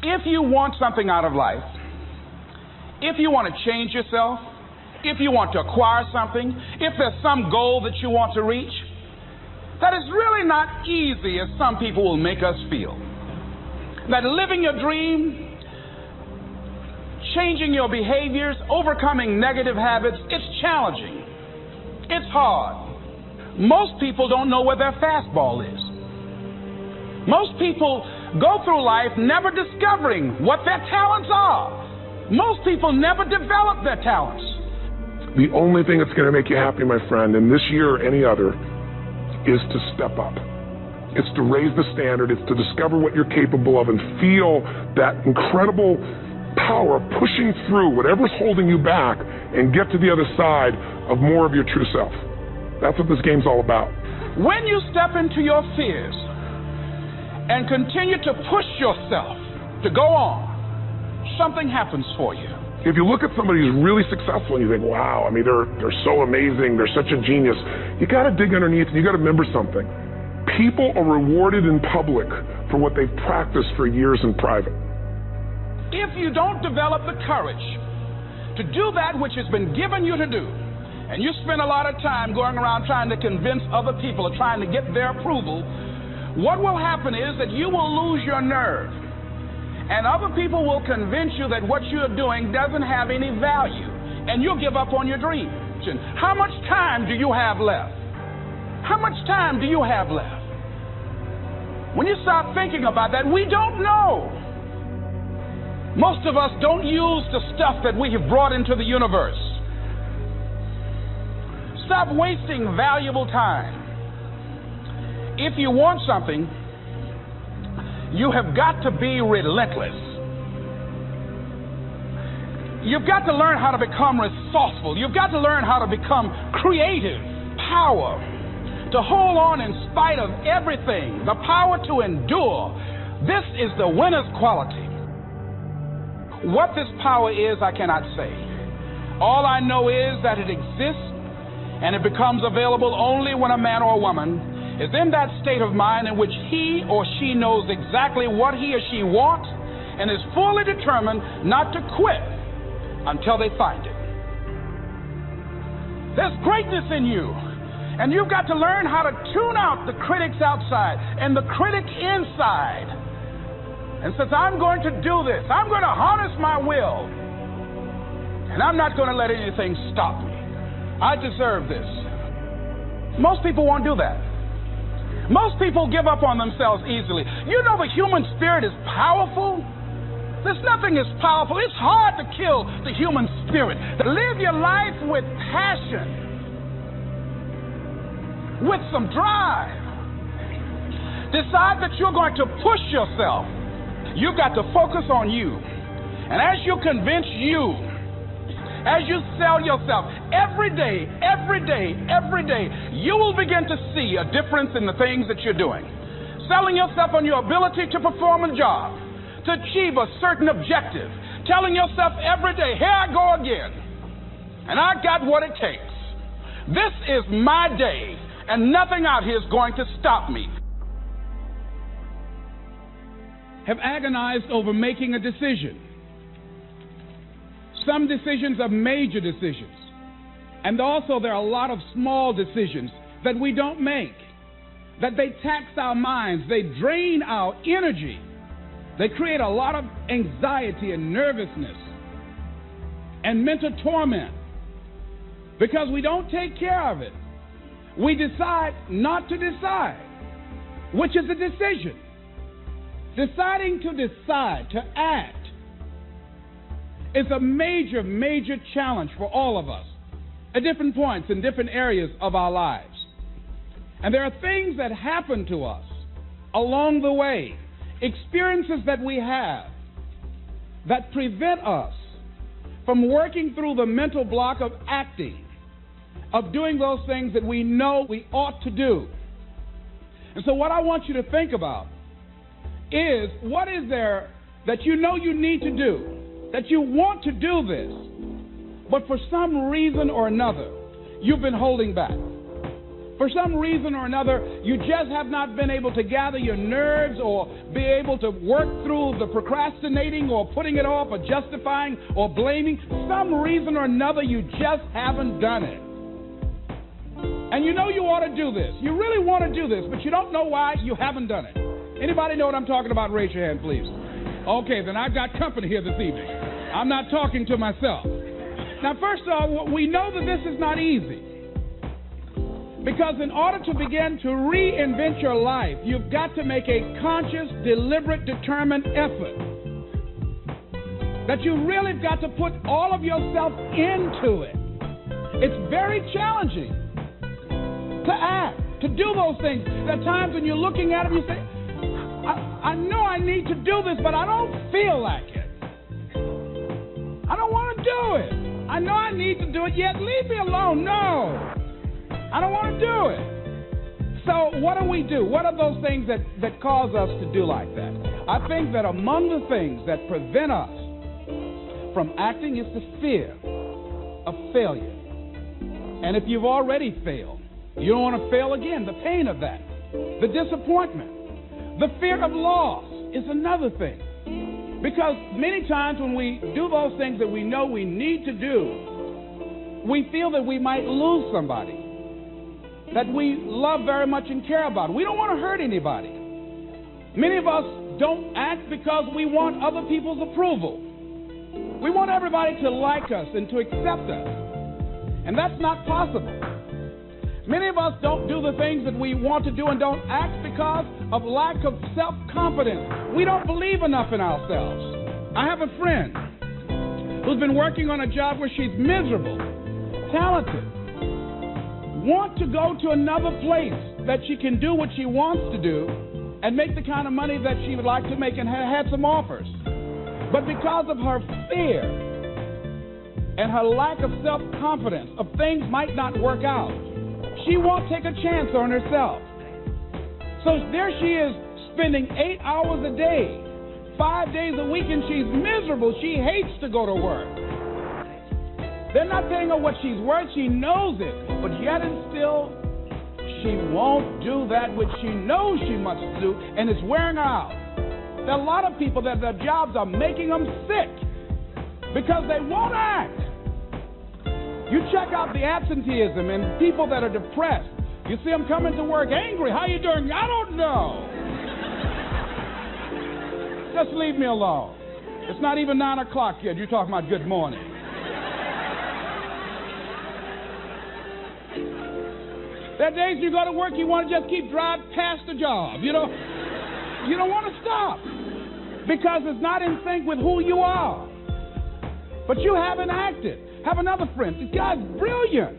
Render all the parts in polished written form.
If you want something out of life, if you want to change yourself, if you want to acquire something, if there's some goal that you want to reach, that is really not easy as some people will make us feel. That living your dream, changing your behaviors, overcoming negative habits, it's challenging. It's hard. Most people don't know where their fastball is. Most people go through life never discovering what their talents are. Most people never develop their talents. The only thing that's going to make you happy, my friend, in this year or any other, is to step up. It's to raise the standard. It's to discover what you're capable of and feel that incredible power pushing through whatever's holding you back and get to the other side of more of your true self. That's what this game's all about. When you step into your fears and continue to push yourself to go on, something happens for you. If you look at somebody who's really successful and you think, wow, I mean, they're so amazing, they're such a genius, you got to dig underneath and you got to remember something. People are rewarded in public for what they've practiced for years in private. If you don't develop the courage to do that which has been given you to do, and you spend a lot of time going around trying to convince other people or trying to get their approval, what will happen is that you will lose your nerve. And other people will convince you that what you're doing doesn't have any value, and you'll give up on your dream. How much time do you have left? How much time do you have left? When you start thinking about that, we don't know. Most of us don't use the stuff that we have brought into the universe. Stop wasting valuable time. If you want something, you have got to be relentless. You've got to learn how to become resourceful. You've got to learn how to become creative. Power to hold on in spite of everything. The power to endure. This is the winner's quality. What this power is, I cannot say. All I know is that it exists, and it becomes available only when a man or a woman is in that state of mind in which he or she knows exactly what he or she wants and is fully determined not to quit until they find it. There's greatness in you, and you've got to learn how to tune out the critics outside and the critic inside. And since I'm going to do this, I'm going to harness my will, and I'm not going to let anything stop me. I deserve this. Most people won't do that. Most people give up on themselves easily. You know the human spirit is powerful. There's nothing as powerful. It's hard to kill the human spirit. Live your life with passion, with some drive. Decide that you're going to push yourself. You've got to focus on you. And as you convince you, as you sell yourself every day, you will begin to see a difference in the things that you're doing. Selling yourself on your ability to perform a job, to achieve a certain objective. Telling yourself every day, here I go again, and I got what it takes. This is my day, and nothing out here is going to stop me. Have agonized over making a decision. Some decisions are major decisions. And also there are a lot of small decisions that we don't make, that they tax our minds, they drain our energy. They create a lot of anxiety and nervousness and mental torment because we don't take care of it. We decide not to decide, which is a decision. Deciding to decide, to act, is a major, major challenge for all of us at different points in different areas of our lives. And there are things that happen to us along the way, experiences that we have that prevent us from working through the mental block of acting, of doing those things that we know we ought to do. And so what I want you to think about is, what is there that you know you need to do, that you want to do this, but for some reason or another, you've been holding back. For some reason or another, you just have not been able to gather your nerves or be able to work through the procrastinating or putting it off or justifying or blaming. Some reason or another, you just haven't done it. And you know you ought to do this. You really want to do this, but you don't know why you haven't done it. Anybody know what I'm talking about? Raise your hand, please. Okay, then I've got company here this evening. I'm not talking to myself. Now, first of all, we know that this is not easy. Because in order to begin to reinvent your life, you've got to make a conscious, deliberate, determined effort. That you really have got to put all of yourself into it. It's very challenging to act, to do those things. There are times when you're looking at them, you say, I know I need to do this, but I don't feel like it. I don't want to do it. I know I need to do it, yet leave me alone. No. I don't want to do it. So what do we do? What are those things that cause us to do like that? I think that among the things that prevent us from acting is the fear of failure. And if you've already failed, you don't want to fail again. The pain of that, the disappointment, the fear of loss is another thing. Because many times when we do those things that we know we need to do, we feel that we might lose somebody that we love very much and care about. We don't want to hurt anybody. Many of us don't act because we want other people's approval. We want everybody to like us and to accept us. And that's not possible. Many of us don't do the things that we want to do and don't act because of lack of self-confidence. We don't believe enough in ourselves. I have a friend who's been working on a job where she's miserable, talented, want to go to another place that she can do what she wants to do and make the kind of money that she would like to make, and had some offers. But because of her fear and her lack of self-confidence of things might not work out, she won't take a chance on herself. So there she is spending 8 hours a day, 5 days a week, and she's miserable. She hates to go to work. They're not paying her what she's worth. She knows it. But yet and still, she won't do that which she knows she must do, and it's wearing her out. There are a lot of people that their jobs are making them sick because they won't act. You check out the absenteeism and people that are depressed. You see them coming to work angry. How you doing? I don't know. Just leave me alone. It's not even 9 o'clock yet. You're talking about good morning. There are days you go to work, you want to just keep driving past the job. You don't want to stop because it's not in sync with who you are. But you haven't acted. Have another friend. This guy's brilliant.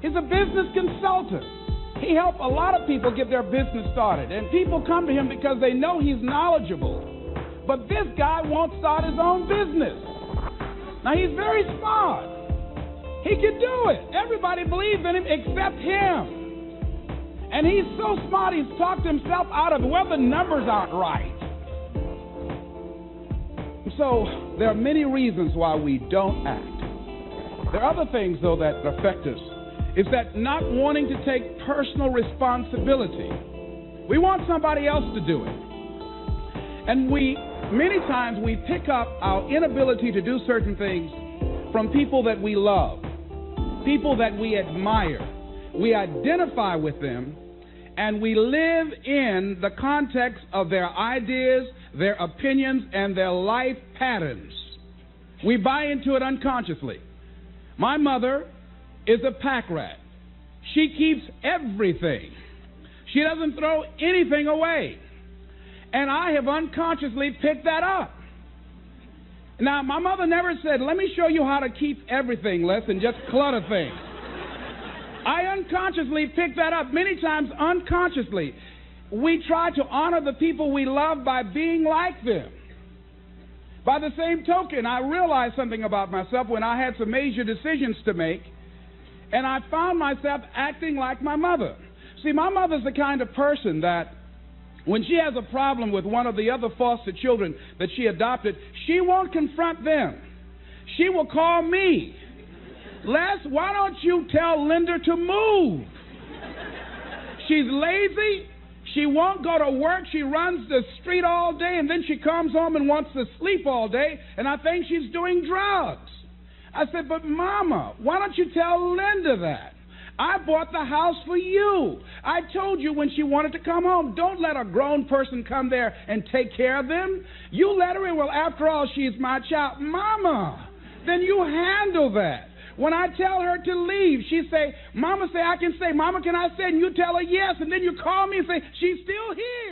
He's a business consultant. He helped a lot of people get their business started. And people come to him because they know he's knowledgeable. But this guy won't start his own business. Now, he's very smart. He can do it. Everybody believes in him except him. And he's so smart, he's talked himself out of it. Well, the numbers aren't right. So there are many reasons why we don't act. There are other things, though, that affect us. It's that not wanting to take personal responsibility. We want somebody else to do it. And many times we pick up our inability to do certain things from people that we love, people that we admire. We identify with them, and we live in the context of their ideas, their opinions, and their life patterns. We buy into it unconsciously. My mother is a pack rat. She keeps everything. She doesn't throw anything away. And I have unconsciously picked that up. Now, my mother never said, let me show you how to keep everything, Les, and just clutter things. I unconsciously picked that up. Many times, unconsciously, we try to honor the people we love by being like them. By the same token, I realized something about myself when I had some major decisions to make, and I found myself acting like my mother. See, my mother's the kind of person that when she has a problem with one of the other foster children that she adopted, she won't confront them. She will call me. Les, why don't you tell Linda to move? She's lazy. She won't go to work. She runs the street all day, and then she comes home and wants to sleep all day, and I think she's doing drugs. I said, but Mama, why don't you tell Linda that? I bought the house for you. I told you when she wanted to come home, don't let a grown person come there and take care of them. You let her in. Well, after all, she's my child. Mama, then you handle that. When I tell her to leave, she say, Mama say I can stay. Mama, can I stay? And you tell her yes, and then you call me and say, she's still here.